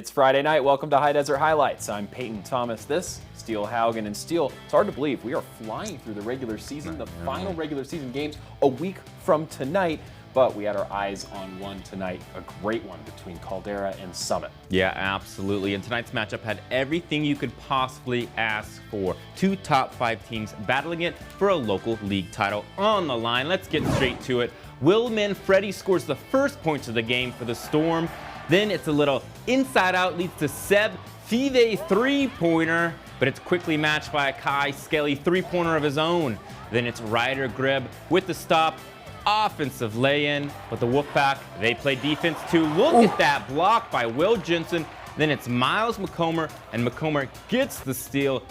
It's Friday night. Welcome to High Desert Highlights. I'm Peyton Thomas. This, Steele Haugen. And Steele, it's hard to believe we are flying through the regular season, the final regular season games a week from tonight. But we had our eyes on one tonight, a great one between Caldera and Summit. Yeah, absolutely. And tonight's matchup had everything you could possibly ask for. Two top 5 teams battling it for a local league title on the line. Let's get straight to it. Will Manfredi scores the first points of the game for the Storm. Then it's a little inside out, leads to Seb Five 3-pointer, but it's quickly matched by a Kai Skelly 3-pointer of his own. Then it's Ryder Greb with the stop. Offensive lay-in, but the Wolfpack, they play defense too. Look at that block by Will Jensen. Then it's Miles McComber, and McComber gets the steal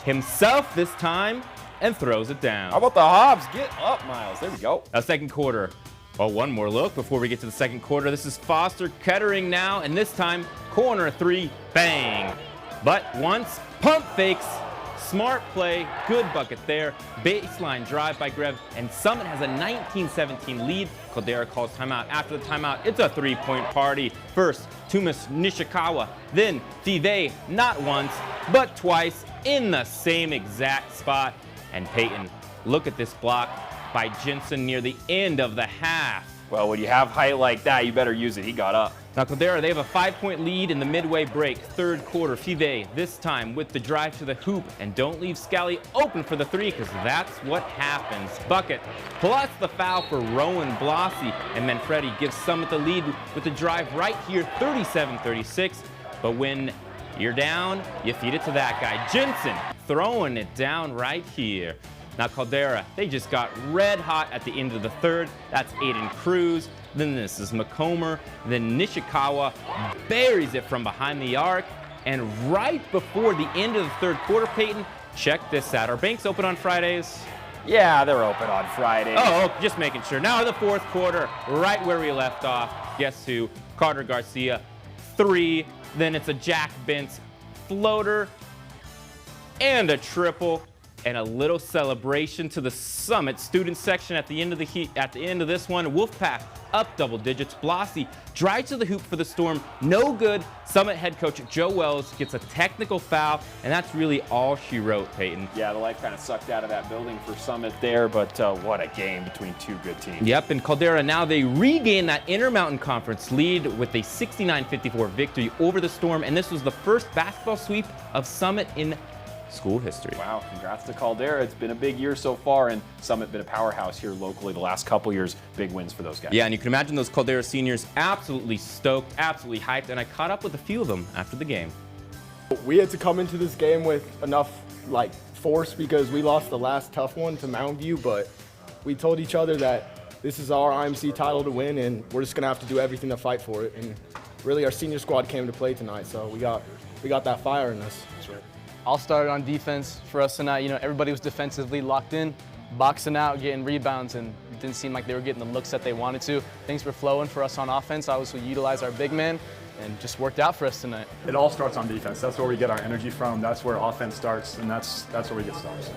himself this time and throws it down. How about the Hobbs? Get up, Miles. There we go. A second quarter. Well, one more look before we get to the second quarter. This is Foster Kettering now, and this time corner 3, bang. But once, pump fakes. Smart play, good bucket there. Baseline drive by Greb, and Summit has a 19-17 lead. Caldera calls timeout. After the timeout, it's a 3-point party. First, Tumas Nishikawa, then Five, not once, but twice in the same exact spot. And Peyton, look at this block by Jensen near the end of the half. Well, when you have height like that, you better use it. He got up. Now Caldera, they have a 5-point lead in the midway break. Third quarter, Five this time with the drive to the hoop. And don't leave Scally open for the 3, because that's what happens. Bucket plus the foul for Rowan Blossy. And Manfredi gives Summit the lead with the drive right here, 37-36. But when you're down, you feed it to that guy. Jensen throwing it down right here. Now Caldera, they just got red hot at the end of the third. That's Aiden Cruz. Then this is McComber. Then Nishikawa buries it from behind the arc. And right before the end of the third quarter, Peyton, check this out. Are banks open on Fridays? Yeah, they're open on Fridays. Oh, just making sure. Now the fourth quarter, right where we left off. Guess who? Carter Garcia, 3. Then it's a Jack Bentz floater and a triple. And a little celebration to the Summit student section at the end of this one. Wolfpack up double digits. Blossy drives to the hoop for the Storm. No good. Summit head coach Joe Wells gets a technical foul, and that's really all she wrote, Peyton. Yeah, the life kind of sucked out of that building for Summit there, but what a game between two good teams. Yep, and Caldera, now they regain that Intermountain Conference lead with a 69-54 victory over the Storm, and this was the first basketball sweep of Summit in school history. Wow, congrats to Caldera. It's been a big year so far, and Summit been a powerhouse here locally the last couple years. Big wins for those guys. Yeah, and you can imagine those Caldera seniors absolutely stoked, absolutely hyped, and I caught up with a few of them after the game. We had to come into this game with enough force because we lost the last tough one to Mountain View, but we told each other that this is our IMC title to win, and we're just gonna have to do everything to fight for it. And really, our senior squad came to play tonight, so we got that fire in us. That's right. All started on defense for us tonight. You know, everybody was defensively locked in, boxing out, getting rebounds, and it didn't seem like they were getting the looks that they wanted to. Things were flowing for us on offense. Obviously, we utilized our big man, and just worked out for us tonight. It all starts on defense. That's where we get our energy from. That's where offense starts, and that's where we get stops.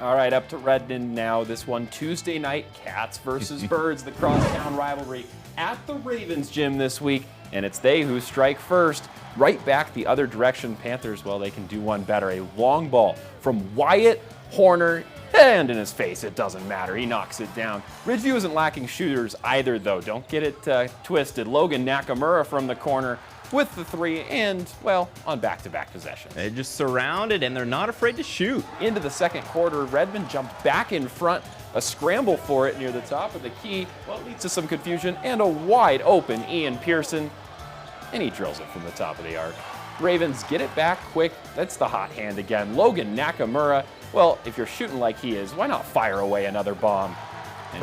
All right, up to Redmond now. This one Tuesday night, Cats versus Birds, the crosstown rivalry at the Ravens gym this week, and it's they who strike first. Right back the other direction, Panthers, well, they can do one better. A long ball from Wyatt Horner, and in his face, it doesn't matter. He knocks it down. Ridgeview isn't lacking shooters either, though. Don't get it twisted. Logan Nakamura from the corner with the 3, and, well, on back-to-back possessions. They're just surrounded, and they're not afraid to shoot. Into the second quarter, Redmond jumped back in front. A scramble for it near the top of the key, well, leads to some confusion, and a wide open Ian Pearson, and he drills it from the top of the arc. Ravens get it back quick. That's the hot hand again. Logan Nakamura, well, if you're shooting like he is, why not fire away another bomb? And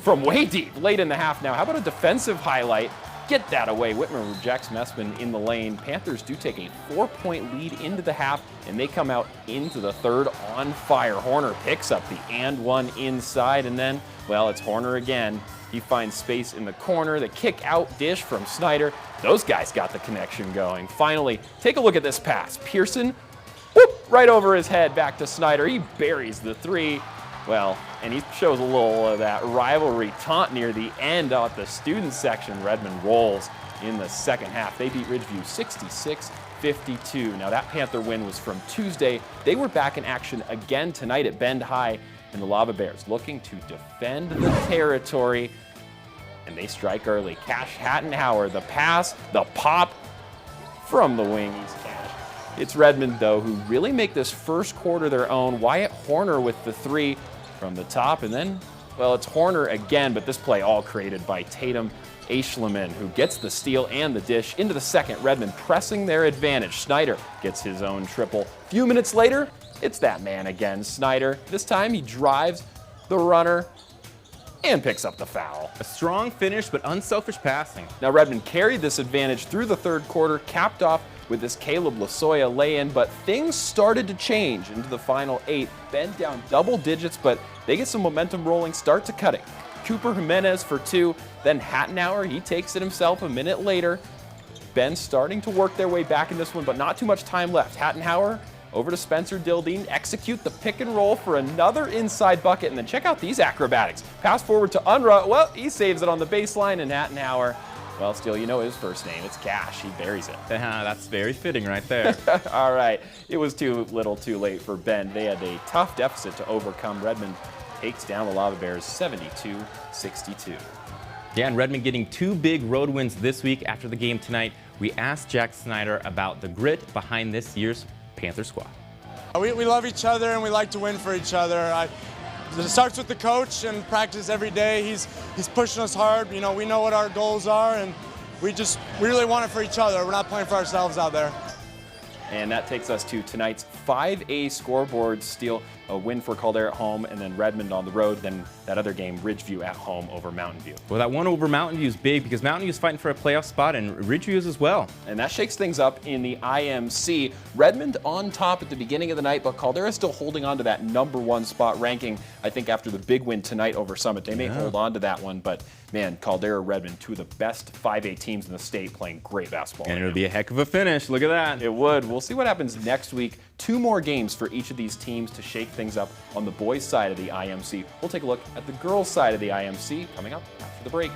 from way deep, late in the half now. How about a defensive highlight? Get that away. Whitmer rejects Messman in the lane. Panthers do take a 4-point lead into the half, and they come out into the third on fire. Horner picks up the and one inside, and then, well, it's Horner again. He finds space in the corner. The kick out dish from Snyder. Those guys got the connection going. Finally, take a look at this pass. Pearson, whoop, right over his head back to Snyder. He buries the 3. Well, and he shows a little of that rivalry taunt near the end at the student section. Redmond rolls. in the second half. They beat Ridgeview 66-52. Now that Panther win was from Tuesday. They were back in action again tonight at Bend High, and the Lava Bears looking to defend the territory. And they strike early. Cash Hattenhauer, the pass, the pop from the wing. He's Cash. It's Redmond, though, who really make this first quarter their own. Wyatt Horner with the three from the top, and then, well, it's Horner again, but this play all created by Tatum Aishleman, who gets the steal and the dish. Into the second, Redmond pressing their advantage. Snyder gets his own triple. A few minutes later, it's that man again, Snyder. This time he drives the runner and picks up the foul. A strong finish, but unselfish passing. Now Redmond carried this advantage through the third quarter, capped off with this Caleb Lasoya lay-in, but things started to change into the final 8. Bend down double digits, but they get some momentum rolling, start to cut it. Cooper Jimenez for 2, then Hattenhauer, he takes it himself a minute later. Bend starting to work their way back in this one, but not too much time left. Hattenhauer over to Spencer Dildine, execute the pick and roll for another inside bucket, and then check out these acrobatics. Pass forward to Unruh, well, he saves it on the baseline, and Hattenhauer, well, still, you know his first name, it's Cash, he buries it. That's very fitting right there. All right, it was too little too late for Bend. They had a tough deficit to overcome. Redmond takes down the Lava Bears 72-62. Yeah, and Redmond getting 2 big road wins this week. After the game tonight, we asked Jack Snyder about the grit behind this year's Panther squad. We love each other and we like to win for each other. It starts with the coach and practice every day. He's pushing us hard. You know, we know what our goals are, and we really want it for each other. We're not playing for ourselves out there. And that takes us to tonight's 5A scoreboard. Steal a win for Caldera at home, and then Redmond on the road. Then that other game, Ridgeview at home over Mountain View. Well, that one over Mountain View is big because Mountain View is fighting for a playoff spot, and Ridgeview is as well. And that shakes things up in the IMC. Redmond on top at the beginning of the night, but Caldera still holding on to that #1 spot ranking. I think after the big win tonight over Summit, they may hold on to that one, but man, Caldera, Redmond, 2 of the best 5A teams in the state playing great basketball. And it'll be a heck of a finish. Look at that. It would. We'll see what happens next week. 2 more games for each of these teams to shake things up on the boys' side of the IMC. We'll take a look at the girls' side of the IMC coming up after the break.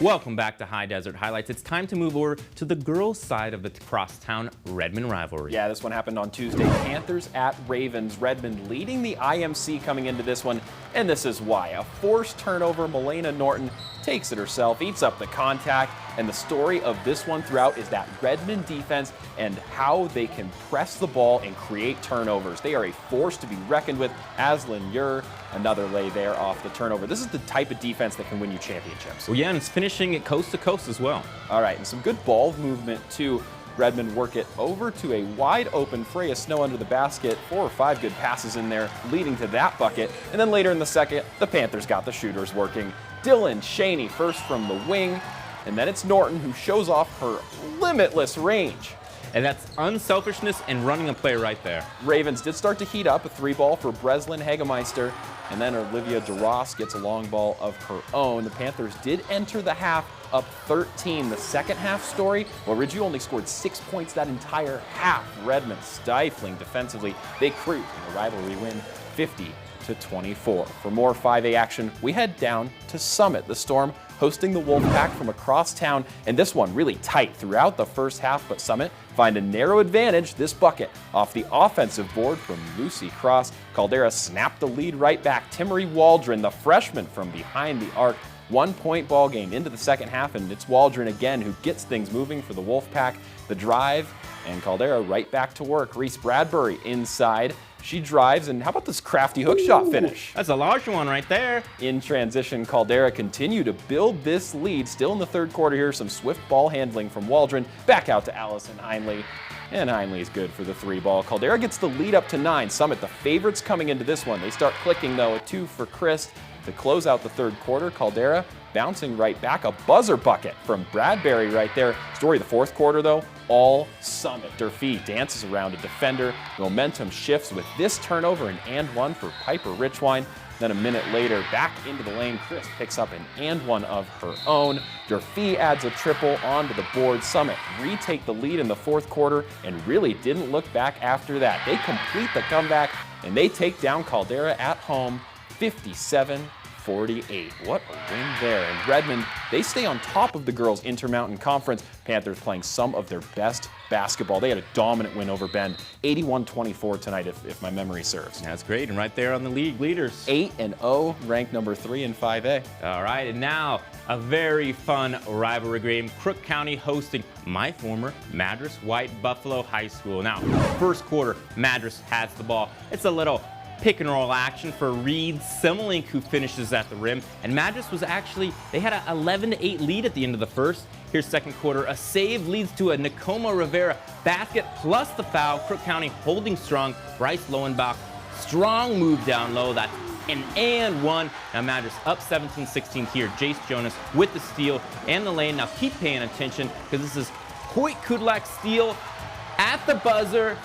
Welcome back to High Desert Highlights. It's time to move over to the girls' side of the crosstown Redmond rivalry. Yeah, this one happened on Tuesday. Panthers at Ravens. Redmond leading the IMC coming into this one, and this is why. A forced turnover. Milena Norton takes it herself, eats up the contact, and the story of this one throughout is that Redmond defense and how they can press the ball and create turnovers. They are a force to be reckoned with. Aslan Ure, another lay there off the turnover. This is the type of defense that can win you championships. Well, yeah, and it's finishing it coast to coast as well. All right, and some good ball movement too. Redmond work it over to a wide open Freya Snow under the basket. 4 or 5 good passes in there, leading to that bucket. And then later in the second, the Panthers got the shooters working. Dylan Shaney first from the wing, and then it's Norton who shows off her limitless range. And that's unselfishness and running a play right there. Ravens did start to heat up. A 3-ball for Breslin Hagemeister, and then Olivia DeRoss gets a long ball of her own. The Panthers did enter the half up 13. The second half story, well, Ridgeview only scored 6 points that entire half. Redmond stifling defensively. They creep in the rivalry win 50-24. For more 5A action, we head down to Summit. The Storm hosting the Wolfpack from across town, and this one really tight throughout the first half, but Summit find a narrow advantage. This bucket off the offensive board from Lucy Cross. Caldera snapped the lead right back. Timmery Waldron, the freshman from behind the arc. 1-point ball game into the second half, and it's Waldron again who gets things moving for the Wolfpack. The drive, and Caldera right back to work. Reese Bradbury inside. She drives, and how about this crafty hook shot finish? That's a large one right there. In transition, Caldera continue to build this lead. Still in the third quarter here, some swift ball handling from Waldron. Back out to Allison Heinley, and Heinley is good for the 3-ball. Caldera gets the lead up to 9. Summit, the favorites coming into this one. They start clicking, though, a 2 for Christ to close out the third quarter. Caldera bouncing right back. A buzzer bucket from Bradbury right there. Story of the fourth quarter, though, all Summit. Durfee dances around a defender. Momentum shifts with this turnover, and one for Piper Richwine. Then a minute later, back into the lane, Chris picks up an one of her own. Durfee adds a triple onto the board. Summit retake the lead in the fourth quarter and really didn't look back after that. They complete the comeback, and they take down Caldera at home 57-46. 48. What a win there. And Redmond, they stay on top of the girls' Intermountain Conference. Panthers playing some of their best basketball. They had a dominant win over Bend, 81-24 tonight, if my memory serves. That's great, and right there on the league leaders. 8-0, ranked number 3 in 5A. All right, and now a very fun rivalry game. Crook County hosting my former Madras White Buffalo High School. Now, first quarter, Madras has the ball. It's a little pick and roll action for Reed Simmelink, who finishes at the rim. And Madras was actually, they had an 11-8 lead at the end of the first. Here's second quarter. A save leads to a Nakoma Rivera basket plus the foul. Crook County holding strong. Bryce Lowenbach, strong move down low. That's an and one. Now Madras up 17-16 here. Jace Jonas with the steal and the lane. Now keep paying attention because this is Hoyt Kudlak's steal at the buzzer.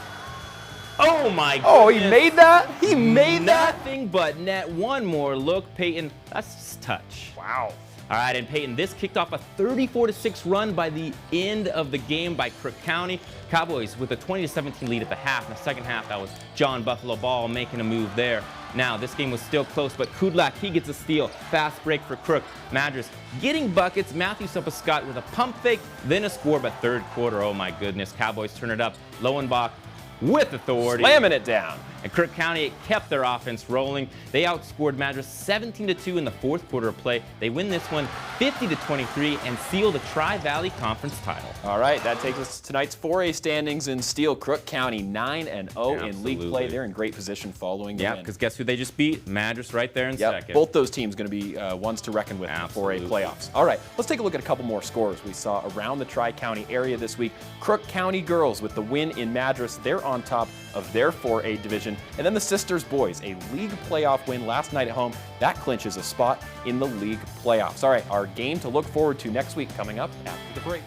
Oh my goodness. Oh, he made that? He made that? Nothing but net. One more look, Peyton. That's just touch. Wow. All right, and Peyton, this kicked off a 34-6 run by the end of the game by Crook County. Cowboys with a 20-17 lead at the half. In the second half, that was John Buffalo Ball making a move there. Now, this game was still close, but Kudlak, he gets a steal. Fast break for Crook. Madras getting buckets. Matthew Suppa-Scott with a pump fake, then a score, but third quarter, oh my goodness. Cowboys turn it up. Lowenbach with authority. Slamming it down. And Crook County kept their offense rolling. They outscored Madras 17-2 in the fourth quarter of play. They win this one 50-23 and seal the Tri-Valley Conference title. All right, that takes us to tonight's 4A standings in Steel. Crook County 9-0 in league play. They're in great position following the win. Because guess who they just beat? Madras right there in second. Both those teams going to be ones to reckon with in the 4A playoffs. All right, let's take a look at a couple more scores we saw around the Tri-County area this week. Crook County girls with the win in Madras. They're on top of their 4A division. And then the Sisters boys, a league playoff win last night at home. That clinches a spot in the league playoffs. All right, our game to look forward to next week coming up after the break.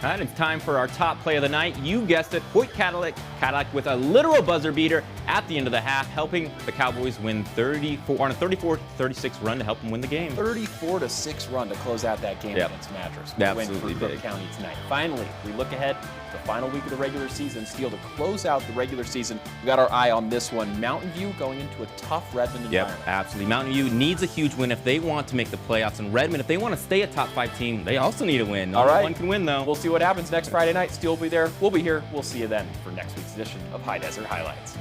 All right, it's time for our top play of the night. You guessed it, Hoyt Cadillac with a literal buzzer beater at the end of the half, helping the Cowboys win on a 34-36 run to help them win the game. 34-6 run to close out that game against Madras. Absolutely win for Crook County tonight. Finally, we look ahead to the final week of the regular season. Steel to close out the regular season. We got our eye on this one. Mountain View going into a tough Redmond environment. Yep, absolutely. Mountain View needs a huge win if they want to make the playoffs. And Redmond, if they want to stay a top 5 team, they also need a win. All right. One can win, though. We'll see what happens next Friday night. Steel will be there. We'll be here. We'll see you then for next week's edition of High Desert Highlights.